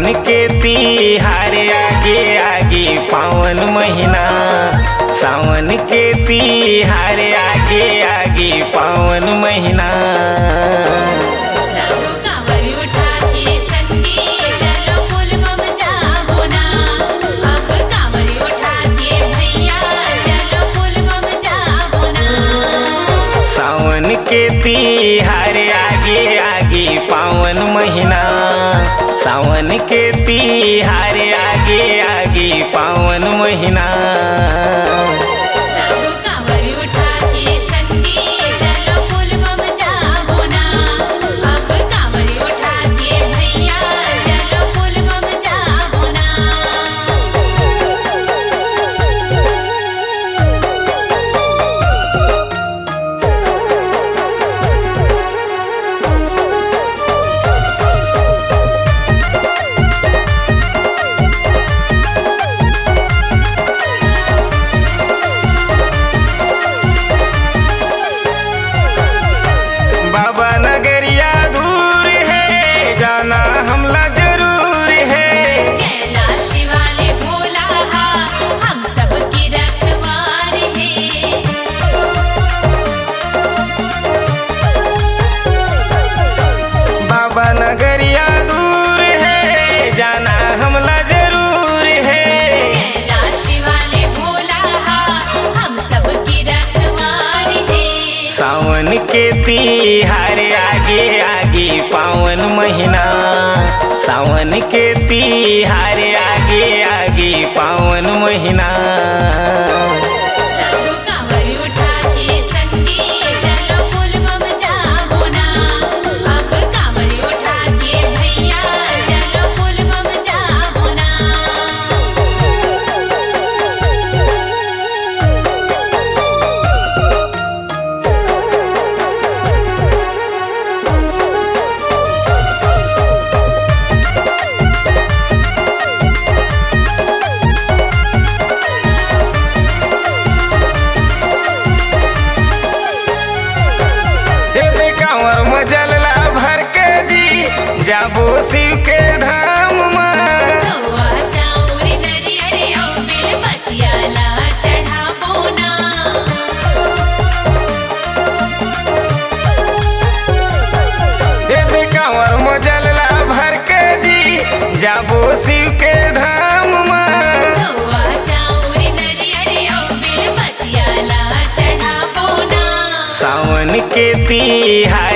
सावन के तिहार आगे आगे पावन महीना, सावन के तिहार आगे आगे पावन महीना। सब कांवर उठा के संगी चलो बोलबम जाओ ना, अब कांवर उठा के भैया चलो बोलबम जाओ ना। सावन के तिहार आगे आगे पावन महीना, सावन के तिहार आगे आगे पावन महीना। सब कांवर उठा के संगी चलो बोलबम जाओ ना, अब कांवर उठा के भैया चलो बोलबम जाओ ना। बाबा नगरिया दूर है, जाना हमला जरूर है। कैलाश वाले भोला हा हम सब की रखवार है। बाबा नगरिया दूर है, जाना हमला जरूर है। कैलाश वाले भोला हा हम सब की रखवार है। सावन के तिहार आगे आगे पावन महीना, सावन के तिहार आगे आगे पावन महीना। सब कांवर उठा के संगी चलो बोलबम जाओ ना, अब कांवर उठा के भैया चलो बोलबम जाओ ना। कांवर मजलला भर के जी जाबो शिव के धाम में। धोआ चाउर नरियर औ बेलपतिया ला चढ़ाबो ना। कांवर मजलला भर के जी जाबो शिव के धाम में। धोआ चाउर नरियर औ बेलपतिया ला चढ़ाबो ना। सावन के तिहार